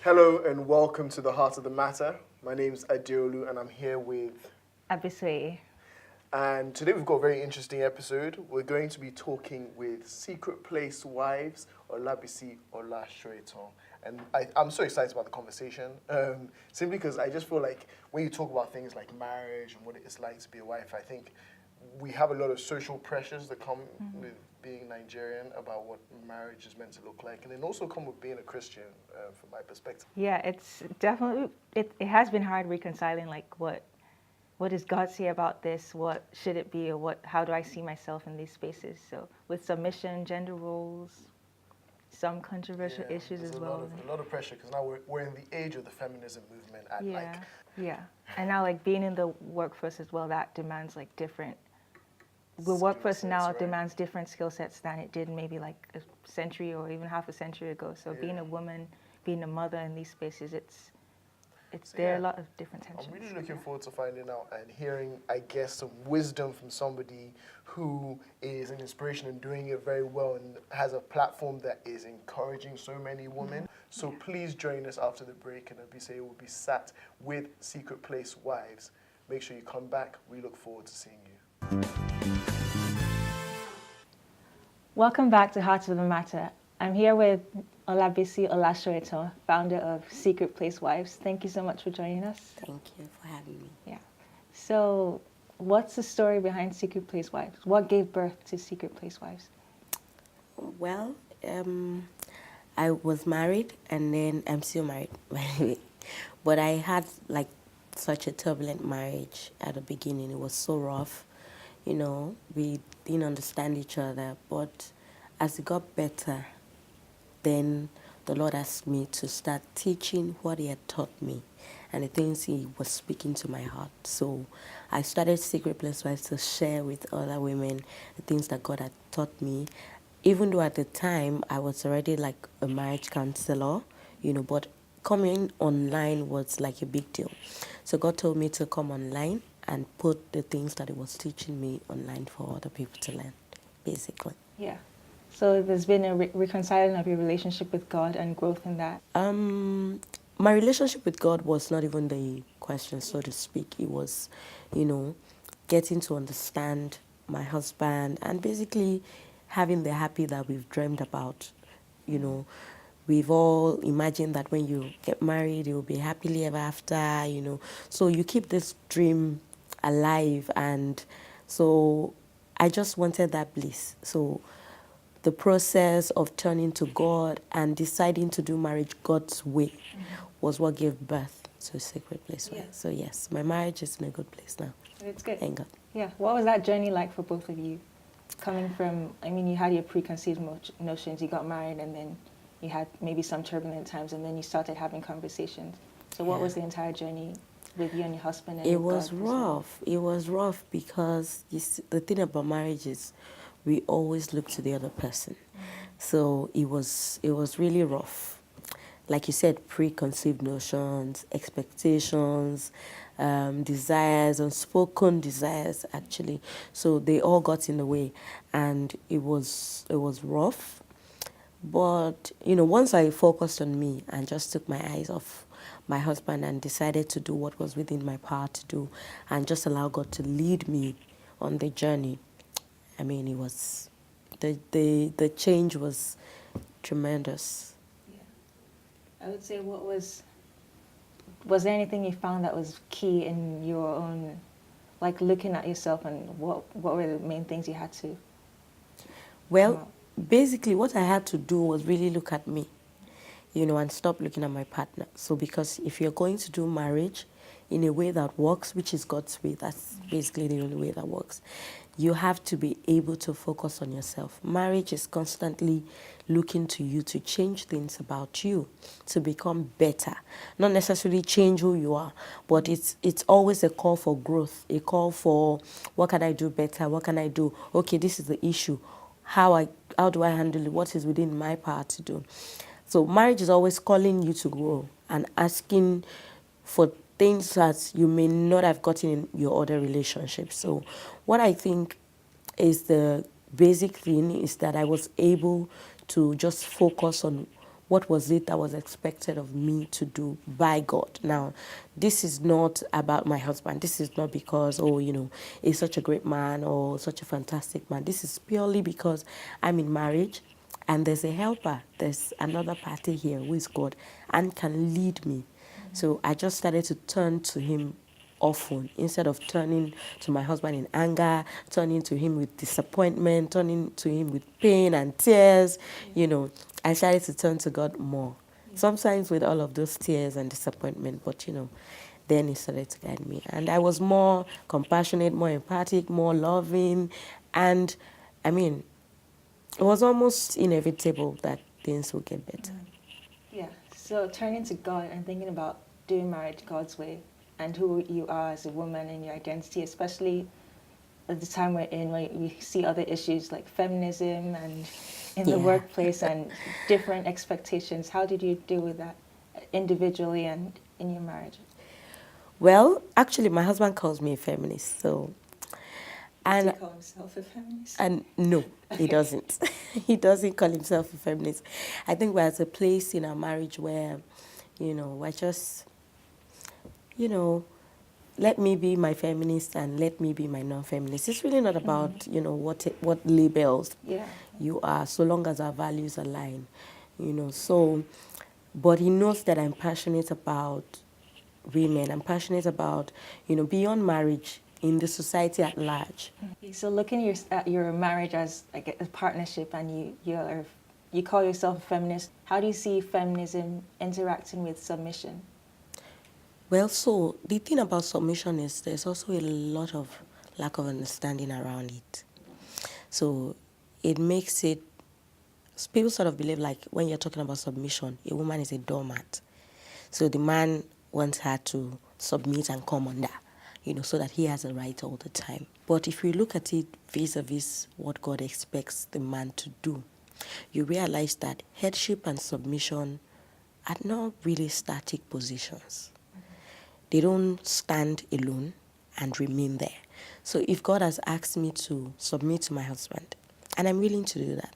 Hello and welcome to the Heart of the Matter. My name is Adeolu and I'm here with Olabisi. And today we've got a very interesting episode. We're going to be talking with Secret Place wives, Olabisi Ola-Soetan. And I'm so excited about the conversation, simply because I just feel like when you talk about things like marriage and what it's like to be a wife, I think we have a lot of social pressures that come with being Nigerian about what marriage is meant to look like, and then also come with being a Christian, from my perspective. Yeah, it's definitely, it has been hard reconciling, like, what does God say about this? What should it be? Or how do I see myself in these spaces? So with submission, gender roles, some controversial issues as well. A lot of pressure, because now we're in the age of the feminism movement. And And now, like, being in the workforce as well, that demands like different. The workforce now demands different skill sets than it did maybe like a century or even half a century ago. So being a woman, being a mother in these spaces, there are a lot of different tensions. I'm really looking forward to finding out and hearing, I guess, some wisdom from somebody who is an inspiration and doing it very well and has a platform that is encouraging so many women. So please join us after the break, and Olabisi will be sat with Secret Place wives. Make sure you come back. We look forward to seeing you. Welcome back to Heart of the Matter. I'm here with Olabisi Ola-Soetan, founder of Secret Place Wives. Thank you so much for joining us. Thank you for having me. Yeah. So, what's the story behind Secret Place Wives? What gave birth to Secret Place Wives? Well, I was married, and then I'm still married, by the way. But I had like such a turbulent marriage at the beginning. It was so rough. You know, we didn't understand each other. But as it got better, then the Lord asked me to start teaching what He had taught me and the things He was speaking to my heart. So I started Secret Place Wives to share with other women the things that God had taught me, even though at the time I was already like a marriage counselor, you know, but coming online was like a big deal. So God told me to come online and put the things that He was teaching me online for other people to learn, basically. Yeah. So there's been a reconciling of your relationship with God and growth in that? My relationship with God was not even the question, so to speak. It was, you know, getting to understand my husband and basically having the happy that we've dreamed about. You know, we've all imagined that when you get married, you'll be happily ever after, you know. So you keep this dream alive, and so I just wanted that bliss. So the process of turning to God and deciding to do marriage God's way was what gave birth to Secret Place. Yeah. So yes, my marriage is in a good place now. It's good. Thank God. Yeah. What was that journey like for both of you? Coming from, I mean, you had your preconceived notions, you got married, and then you had maybe some turbulent times, and then you started having conversations. So what was the entire journey with you and your husband? And it was rough. It was rough because the thing about marriage is we always look to the other person. So it was really rough. Like you said, preconceived notions, expectations, desires, unspoken desires, actually. So they all got in the way, and it was rough. But, you know, once I focused on me and just took my eyes off my husband and decided to do what was within my power to do and just allow God to lead me on the journey, I mean, it was, the change was tremendous. Yeah. I would say was there anything you found that was key in your own, like looking at yourself, and what were the main things you had to? Well, basically what I had to do was really look at me, you know, and stop looking at my partner. So because if you're going to do marriage in a way that works, which is God's way, that's basically the only way that works, you have to be able to focus on yourself. Marriage is constantly looking to you to change things about you, to become better. Not necessarily change who you are, but it's always a call for growth, a call for what can I do better, what can I do? Okay, this is the issue. How do I handle it? What is within my power to do? So marriage is always calling you to grow and asking for things that you may not have gotten in your other relationships. So what I think is the basic thing is that I was able to just focus on what was it that was expected of me to do by God. Now, this is not about my husband. This is not because, oh, you know, he's such a great man or such a fantastic man. This is purely because I'm in marriage and there's a helper. There's another party here who is God and can lead me. So I just started to turn to him often instead of turning to my husband in anger, turning to him with disappointment, turning to him with pain and tears. You know, I started to turn to God more. Sometimes with all of those tears and disappointment, but you know, then he started to guide me. And I was more compassionate, more empathic, more loving. And I mean, it was almost inevitable that things would get better. Yeah. So turning to God and thinking about doing marriage God's way and who you are as a woman and your identity, especially at the time we're in, where we see other issues like feminism and in the workplace and different expectations. How did you deal with that individually and in your marriage? Well, actually, my husband calls me a feminist, so. Does he call himself a feminist? And no, he doesn't. He doesn't call himself a feminist. I think we're at a place in our marriage where, you know, we're just, you know, let me be my feminist and let me be my non-feminist. It's really not about, you know, what labels you are, so long as our values align, you know. So, but he knows that I'm passionate about women. I'm passionate about, you know, beyond marriage, in the society at large. So looking at your marriage as like a partnership, and you call yourself a feminist, how do you see feminism interacting with submission? Well, so the thing about submission is there's also a lot of lack of understanding around it. So it makes it, people sort of believe like when you're talking about submission, a woman is a doormat. So the man wants her to submit and come under, you know, so that he has a right all the time. But if you look at it vis-a-vis what God expects the man to do, you realize that headship and submission are not really static positions. They don't stand alone and remain there. So if God has asked me to submit to my husband, and I'm willing to do that,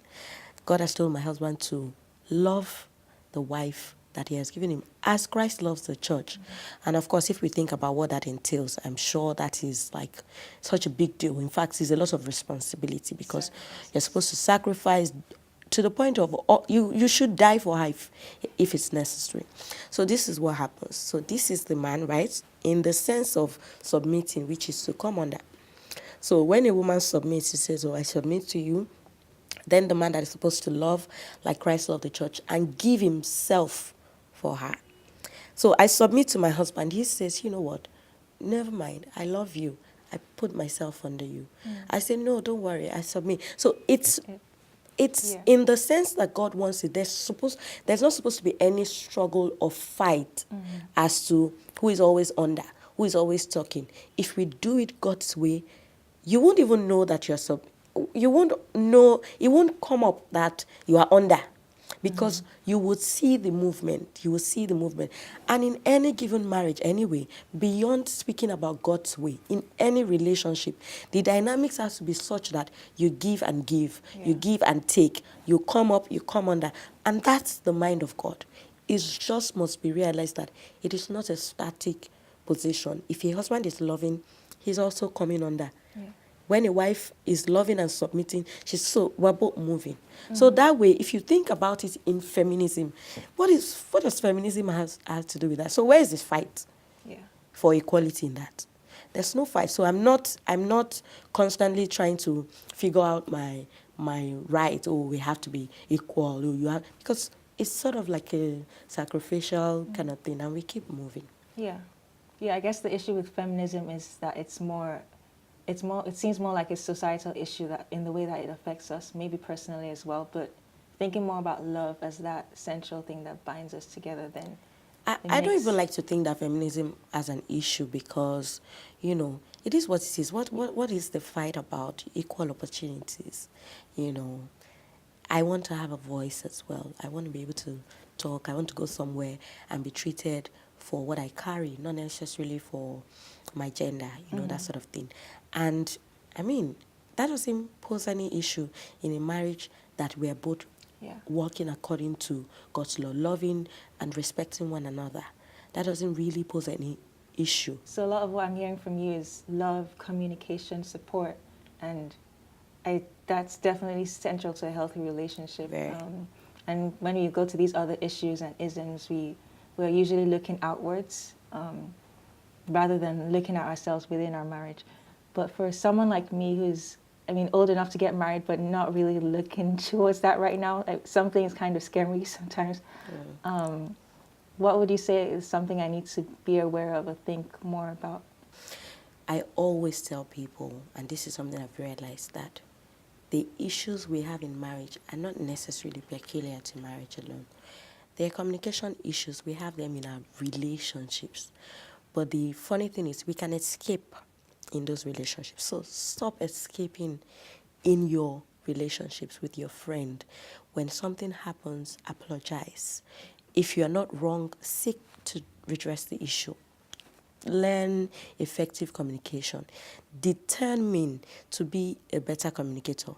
God has told my husband to love the wife that he has given him as Christ loves the church. And of course, if we think about what that entails, I'm sure that is like such a big deal. In fact, it's a lot of responsibility because you're supposed to sacrifice to the point of you should die for her if it's necessary. So this is what happens. So this is the man, right? In the sense of submitting, which is to come under. So when a woman submits, she says, oh, I submit to you. Then the man that is supposed to love like Christ loved the church and give himself for her. So I submit to my husband. He says, you know what? Never mind. I love you. I put myself under you. I say, no, don't worry. I submit. So it's in the sense that God wants it. There's not supposed to be any struggle or fight as to who is always under, who is always talking. If we do it God's way, you won't even know that you're you won't know, it won't come up that you are under, because you would see the movement. You will see the movement. And in any given marriage, anyway, beyond speaking about God's way, in any relationship, the dynamics has to be such that you give and give, you give and take, you come up, you come under. And that's the mind of God. It just must be realized that it is not a static position. If your husband is loving, he's also coming under. When a wife is loving and submitting, we're both moving. So that way, if you think about it in feminism, what does feminism have to do with that? So where is the fight for equality in that? There's no fight. So I'm not constantly trying to figure out my right. Oh, we have to be equal. Oh, because it's sort of like a sacrificial kind of thing, and we keep moving. Yeah. I guess the issue with feminism is that it seems more like a societal issue, that in the way that it affects us, maybe personally as well, but thinking more about love as that central thing that binds us together then. I don't even like to think that feminism as an issue, because, you know, it is what it is. What is the fight about? Equal opportunities. You know, I want to have a voice as well. I want to be able to talk. I want to go somewhere and be treated for what I carry, not necessarily for my gender, you know, that sort of thing. And I mean, that doesn't pose any issue in a marriage that we are both working according to God's law, loving and respecting one another. That doesn't really pose any issue. So a lot of what I'm hearing from you is love, communication, support, and that's definitely central to a healthy relationship. And when we go to these other issues and isms, we're usually looking outwards rather than looking at ourselves within our marriage. But for someone like me who's, old enough to get married, but not really looking towards that right now, some things kind of scare me sometimes. What would you say is something I need to be aware of or think more about? I always tell people, and this is something I've realized, that the issues we have in marriage are not necessarily peculiar to marriage alone. There are communication issues. We have them in our relationships. But the funny thing is we can escape in those relationships. So stop escaping in your relationships with your friend. When something happens, apologize. If you are not wrong, seek to redress the issue. Learn effective communication. Determine to be a better communicator.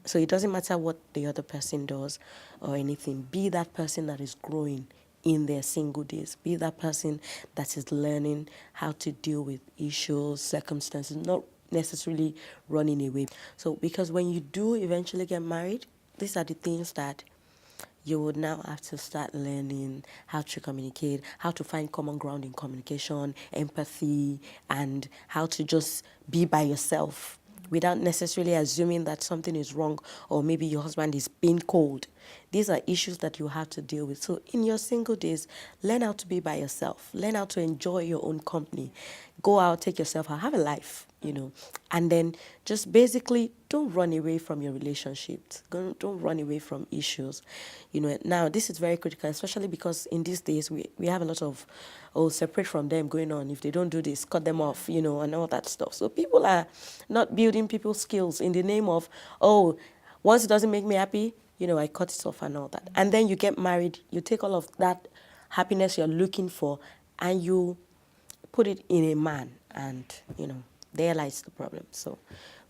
So it doesn't matter what the other person does or anything. Be that person that is growing in their single days. Be that person that is learning how to deal with issues, circumstances, not necessarily running away. So because when you do eventually get married, these are the things that you would now have to start learning how to communicate, how to find common ground in communication, empathy, and how to just be by yourself without necessarily assuming that something is wrong or maybe your husband is being cold. These are issues that you have to deal with. So in your single days, learn how to be by yourself. Learn how to enjoy your own company. Go out, take yourself out, have a life, and then just basically don't run away from your relationships. Don't run away from issues. Now this is very critical, especially because in these days we have a lot of separate from them going on. If they don't do this, cut them off, and all that stuff. So people are not building people's skills in the name of, once it doesn't make me happy, I cut it off and all that. And then you get married, you take all of that happiness you're looking for and you put it in a man, and, there lies the problem. So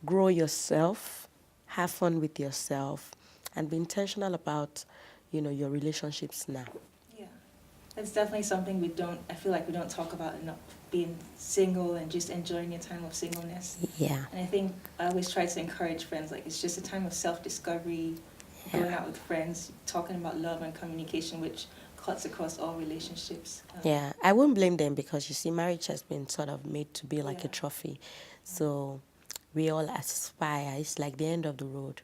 grow yourself, have fun with yourself, and be intentional about, your relationships now. Yeah, it's definitely something I feel like we don't talk about enough, being single and just enjoying your time of singleness. Yeah. And I think I always try to encourage friends, it's just a time of self-discovery, going out with friends, talking about love and communication, which cuts across all relationships. Yeah, I won't blame them because, you see, marriage has been sort of made to be like a trophy. So we all aspire. It's like the end of the road.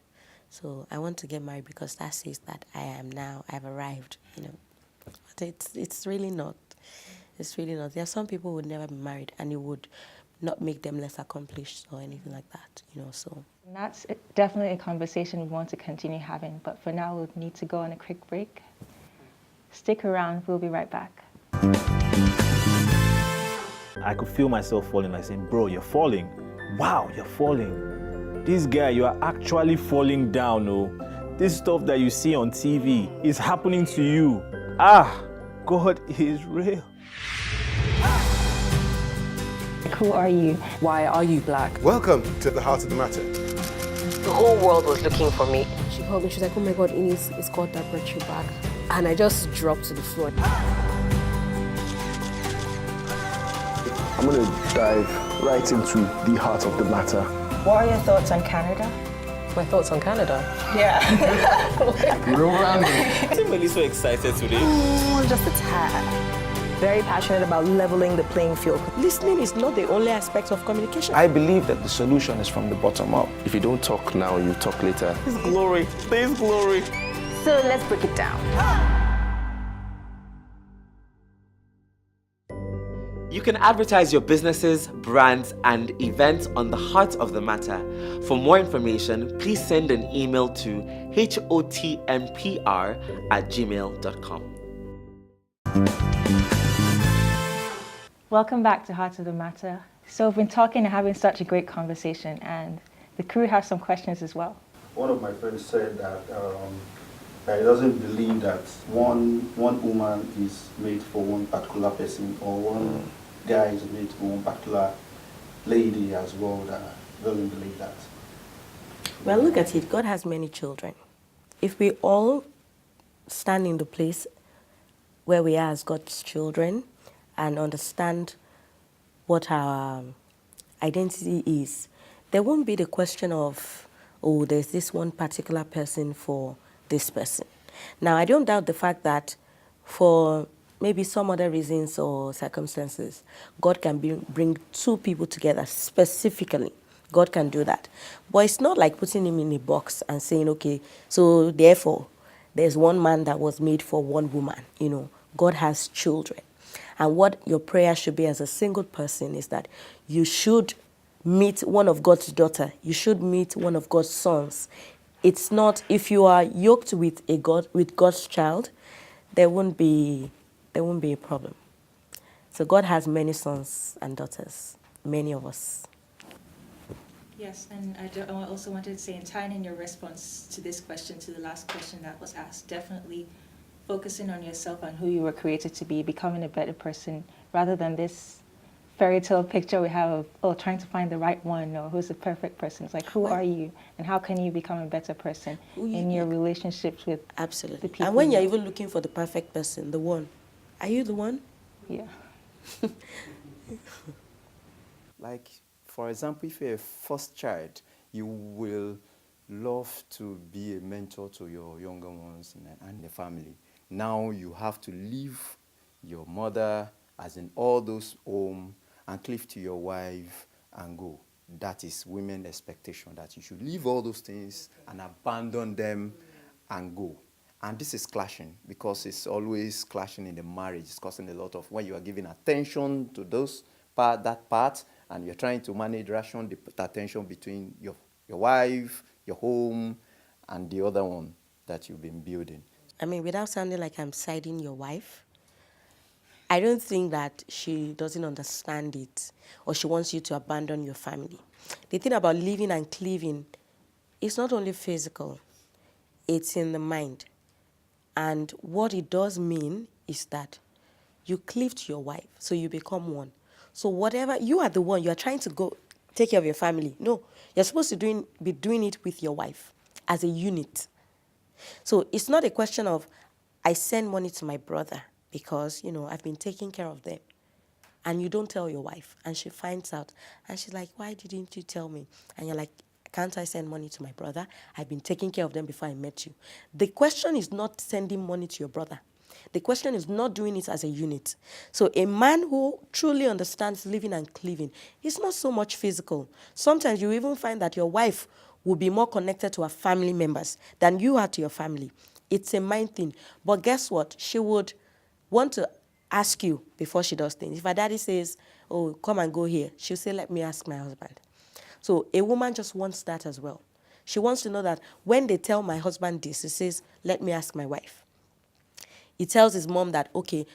So I want to get married because that says that I've arrived, But it's really not. It's really not. There are some people who would never be married and it would not make them less accomplished or anything like that, so. And that's definitely a conversation we want to continue having, but for now we'll need to go on a quick break. Stick around, we'll be right back. I could feel myself falling, like saying, bro, you're falling. Wow, you're falling. This guy, you are actually falling down, This stuff that you see on TV is happening to you. God is real. Who are you? Why are you black? Welcome to the heart of the matter. The whole world was looking for me. She called me, she's like, oh my God, Ines, it's God that brought you back. And I just dropped to the floor. I'm going to dive right into the heart of the matter. What are your thoughts on Canada? My thoughts on Canada? Yeah. Real random. I'm really so excited today. Just a tad. Very passionate about leveling the playing field. Listening is not the only aspect of communication. I believe that the solution is from the bottom up. If you don't talk now, you talk later. There's glory. There's glory. So let's break it down. You can advertise your businesses, brands, and events on the Heart of the Matter. For more information, please send an email to hotmpr@gmail.com. Welcome back to Heart of the Matter. So we've been talking and having such a great conversation, and the crew has some questions as well. One of my friends said that he doesn't believe that one woman is made for one particular person, or one guy is made for one particular lady as well. That doesn't believe that. Well, look at it. God has many children. If we all stand in the place where we are as God's children and understand what our identity is, there won't be the question of, oh, there's this one particular person for this person. Now, I don't doubt the fact that for maybe some other reasons or circumstances, God can bring two people together specifically. God can do that. But it's not like putting him in a box and saying, okay, so therefore, there's one man that was made for one woman. God has children. And what your prayer should be as a single person is that you should meet one of God's daughter. You should meet one of God's sons. It's not, if you are yoked with God's child, there won't be a problem. So God has many sons and daughters, many of us. Yes, and I also wanted to say, in tying in your response to this question, to the last question that was asked, definitely focusing on yourself and who you were created to be, becoming a better person, rather than this fairy tale picture we have of, trying to find the right one or who's the perfect person. It's like, who are you and how can you become a better person in your relationships with Absolutely. the people? And when you're even looking for the perfect person, the one, are you the one? Yeah. Like, for example, if you're a first child, you will love to be a mentor to your younger ones and the family. Now you have to leave your mother, as in all those home, and cleave to your wife and go. That is women's expectation, that you should leave all those things and abandon them and go. And this is clashing, because it's always clashing in the marriage. It's causing a lot of, when you are giving attention to that part, and you're trying to manage the attention between your wife, your home, and the other one that you've been building. I mean, without sounding like I'm siding your wife, I don't think that she doesn't understand it or she wants you to abandon your family. The thing about living and cleaving, it's not only physical, it's in the mind. And what it does mean is that you cleave to your wife, so you become one. So whatever, you are the one, you are trying to go take care of your family. No, you're supposed to be doing it with your wife as a unit. So it's not a question of, I send money to my brother because, I've been taking care of them. And you don't tell your wife. And she finds out. And she's like, why didn't you tell me? And you're like, can't I send money to my brother? I've been taking care of them before I met you. The question is not sending money to your brother. The question is not doing it as a unit. So a man who truly understands living and cleaving is not so much physical. Sometimes you even find that your wife will be more connected to her family members than you are to your family. It's a mind thing. But guess what? She would want to ask you before she does things. If her daddy says, oh, come and go here, she'll say, let me ask my husband. So a woman just wants that as well. She wants to know that when they tell my husband this, he says, let me ask my wife. He tells his mom that, okay,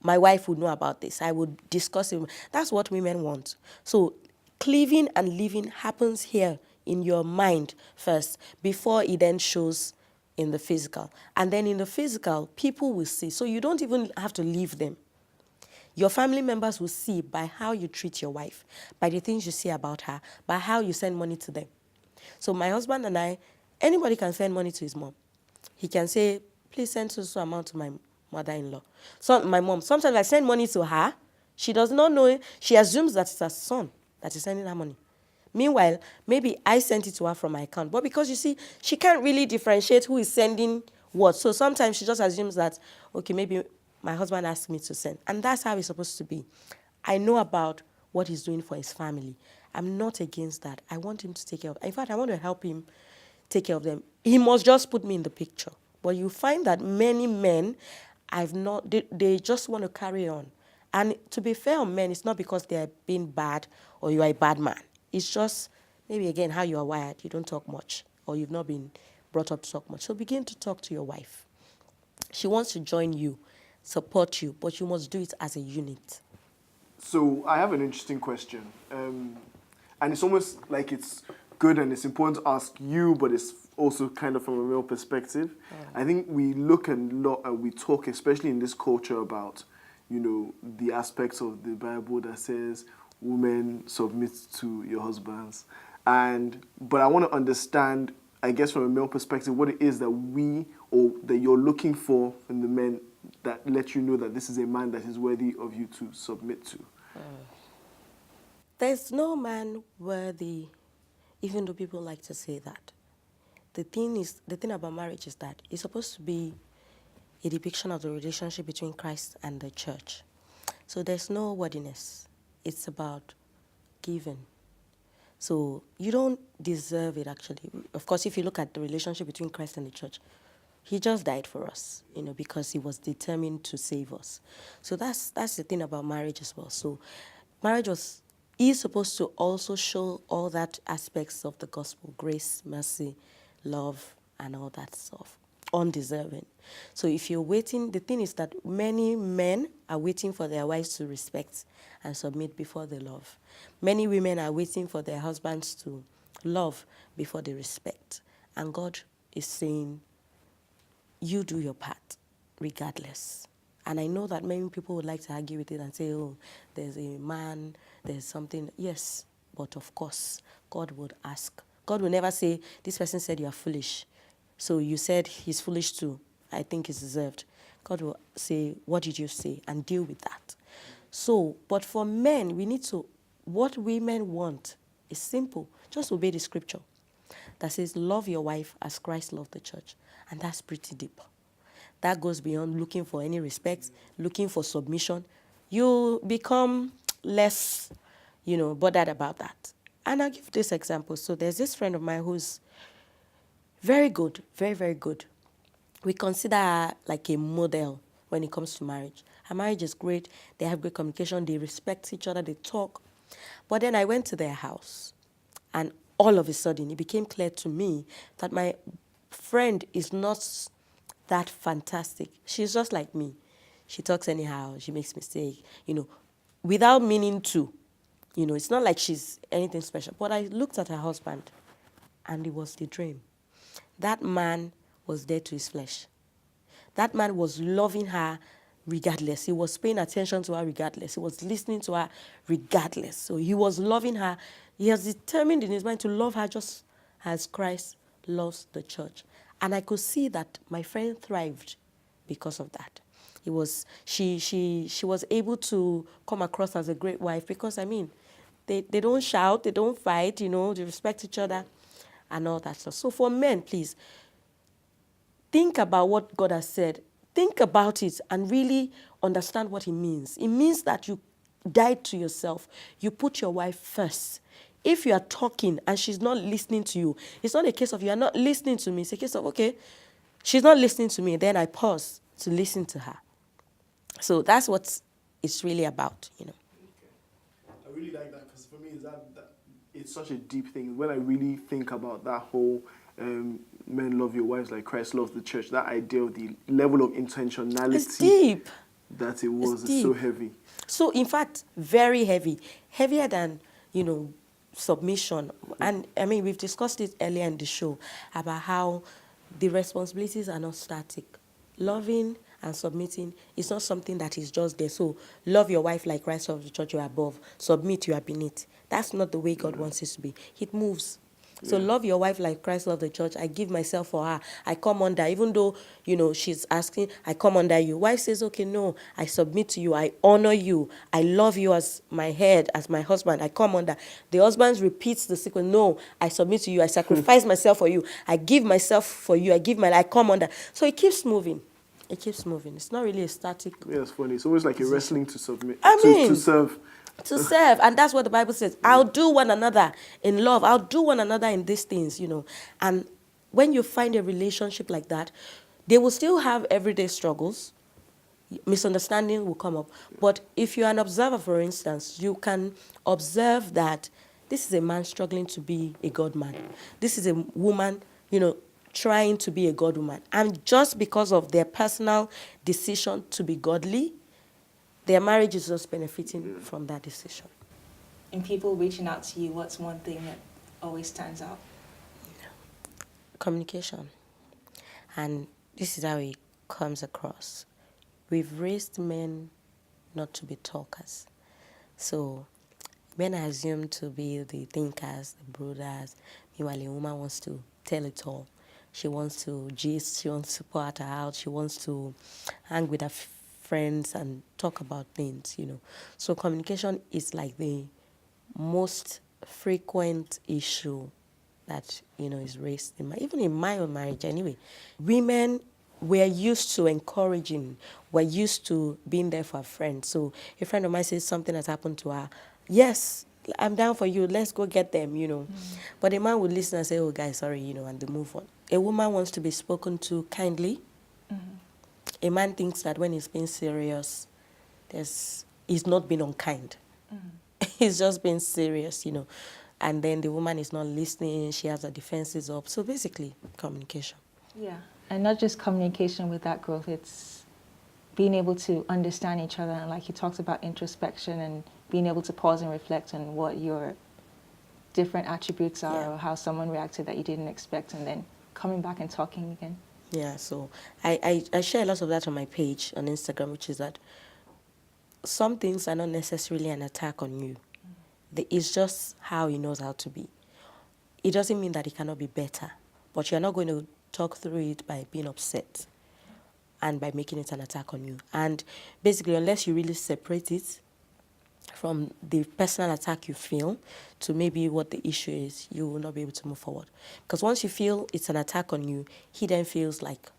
my wife would know about this. I would discuss it. That's what women want. So cleaving and living happens here in your mind first, before it then shows in the physical. And then in the physical, people will see. So you don't even have to leave them. Your family members will see by how you treat your wife, by the things you say about her, by how you send money to them. So my husband and I, anybody can send money to his mom. He can say, please send so amount to my mother-in-law. So my mom, sometimes I send money to her. She does not know it. She assumes that it's her son that is sending her money. Meanwhile, maybe I sent it to her from my account. But because you see, she can't really differentiate who is sending what. So sometimes she just assumes that, okay, maybe my husband asked me to send. And that's how it's supposed to be. I know about what he's doing for his family. I'm not against that. I want him to take care of. In fact, I want to help him take care of them. He must just put me in the picture. But you find that many men, they just want to carry on. And to be fair on men, it's not because they're being bad or you are a bad man. It's just, maybe again, how you are wired. You don't talk much, or you've not been brought up to talk much. So begin to talk to your wife. She wants to join you, support you, but you must do it as a unit. So I have an interesting question. And it's almost like it's good and it's important to ask you, but it's also kind of from a male perspective. I think we look a lot and we talk, especially in this culture, about, the aspects of the Bible that says women submit to your husbands. But I want to understand, I guess from a male perspective, what it is that that you're looking for in the men that let you know that this is a man that is worthy of you to submit to. There's no man worthy, even though people like to say that. The thing about marriage is that it's supposed to be a depiction of the relationship between Christ and the church. So there's no worthiness. It's about giving. So you don't deserve it, actually. Of course, if you look at the relationship between Christ and the church, he just died for us, because he was determined to save us. So that's the thing about marriage as well. So marriage is supposed to also show all that aspects of the gospel: grace, mercy, love, and all that stuff. Undeserving. So if you're waiting, the thing is that many men are waiting for their wives to respect and submit before they love. Many women are waiting for their husbands to love before they respect. And God is saying, you do your part, regardless. And I know that many people would like to argue with it and say, oh, there's a man, there's something. Yes, but of course, God would ask. God will never say, this person said you are foolish, so you said he's foolish too. I think it's deserved. God will say, what did you say? And deal with that. So, but for men, what women want is simple. Just obey the scripture that says, love your wife as Christ loved the church. And that's pretty deep. That goes beyond looking for any respect, looking for submission. You become less, bothered about that. And I'll give this example. So there's this friend of mine who's very good, very, very good. We consider her like a model when it comes to marriage. Her marriage is great. They have great communication. They respect each other. They talk. But then I went to their house, and all of a sudden it became clear to me that my friend is not that fantastic. She's just like me. She talks anyhow. She makes mistakes, without meaning to. It's not like she's anything special. But I looked at her husband, and it was the dream. That man was dead to his flesh. That man was loving her regardless. He was paying attention to her regardless. He was listening to her regardless. So he was loving her. He has determined in his mind to love her just as Christ loves the church. And I could see that my friend thrived because of that. She was able to come across as a great wife because, they don't shout, they don't fight, they respect each other and all that stuff. So for men, please, think about what God has said. Think about it and really understand what it means. It means that you die to yourself. You put your wife first. If you are talking and she's not listening to you, it's not a case of you are not listening to me. It's a case of, okay, she's not listening to me. Then I pause to listen to her. So that's what it's really about, I really like that because for me, it's such a deep thing. When I really think about that whole men love your wives like Christ loves the church, that idea of the level of intentionality. It's deep. That it was is so heavy. So, in fact, very heavy. Heavier than, submission. And, we've discussed it earlier in the show about how the responsibilities are not static. Loving and submitting is not something that is just there. So, love your wife like Christ loves the church, you are above. Submit, you are beneath. That's not the way God wants it to be. It moves. So love your wife like Christ loved the church. I give myself for her. I come under, even though, she's asking, I come under you. Wife says, okay, no, I submit to you. I honor you. I love you as my head, as my husband. I come under. The husband repeats the sequence. No, I submit to you. I sacrifice myself for you. I give myself for you. I come under. So it keeps moving. It keeps moving. It's not really a static. Yeah, it's funny. It's always like a wrestling to submit, to serve. To serve. And that's what the Bible says. I'll do one another in love. I'll do one another in these things, And when you find a relationship like that, they will still have everyday struggles. Misunderstanding will come up. But if you're an observer, for instance, you can observe that this is a man struggling to be a God man. This is a woman, trying to be a God woman. And just because of their personal decision to be godly, their marriage is just benefiting from that decision. In people reaching out to you, what's one thing that always stands out? Communication. And this is how it comes across. We've raised men not to be talkers. So Men are assumed to be the thinkers, the brooders. Meanwhile, a woman wants to tell it all. She wants to gist, she wants to pour out her out, she wants to hang with her friends and talk about things, you know. So communication is like the most frequent issue that, you know, is raised even in my own marriage anyway. Women we're used to encouraging, we're used to being there for a friend. So a friend of mine says something has happened to her. Yes, I'm down for you, let's go get them, you know. But a man would listen and say, oh, guys, sorry, you know, and they move on. A woman wants to be spoken to kindly. A man thinks that when he's being serious, he's not being unkind. He's just being serious, you know. And then the woman is not listening, she has her defenses up. So basically, communication. Yeah, and not just communication with that growth, it's being able to understand each other. And like he talks about introspection and being able to pause and reflect on what your different attributes are or how someone reacted that you didn't expect, and then coming back and talking again. Yeah, so I share a lot of that on my page on Instagram, which is that some things are not necessarily an attack on you. It's just how he knows how to be. It doesn't mean that he cannot be better, but you're not going to talk through it by being upset and by making it an attack on you. And basically, unless you really separate it from the personal attack you feel to maybe what the issue is, you will not be able to move forward. Because once you feel it's an attack on you, he then feels like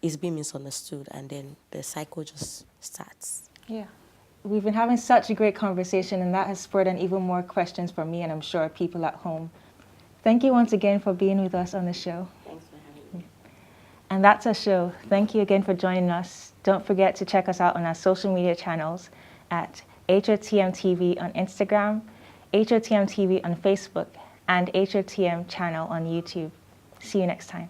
it's being misunderstood, and then the cycle just starts. Yeah. We've been having such a great conversation, and that has spurred on even more questions for me and I'm sure people at home. Thank you once again for being with us on the show. Thanks for having me. And that's our show. Thank you again for joining us. Don't forget to check us out on our social media channels at HOTM TV on Instagram, HOTM TV on Facebook, and HOTM channel on YouTube. See you next time.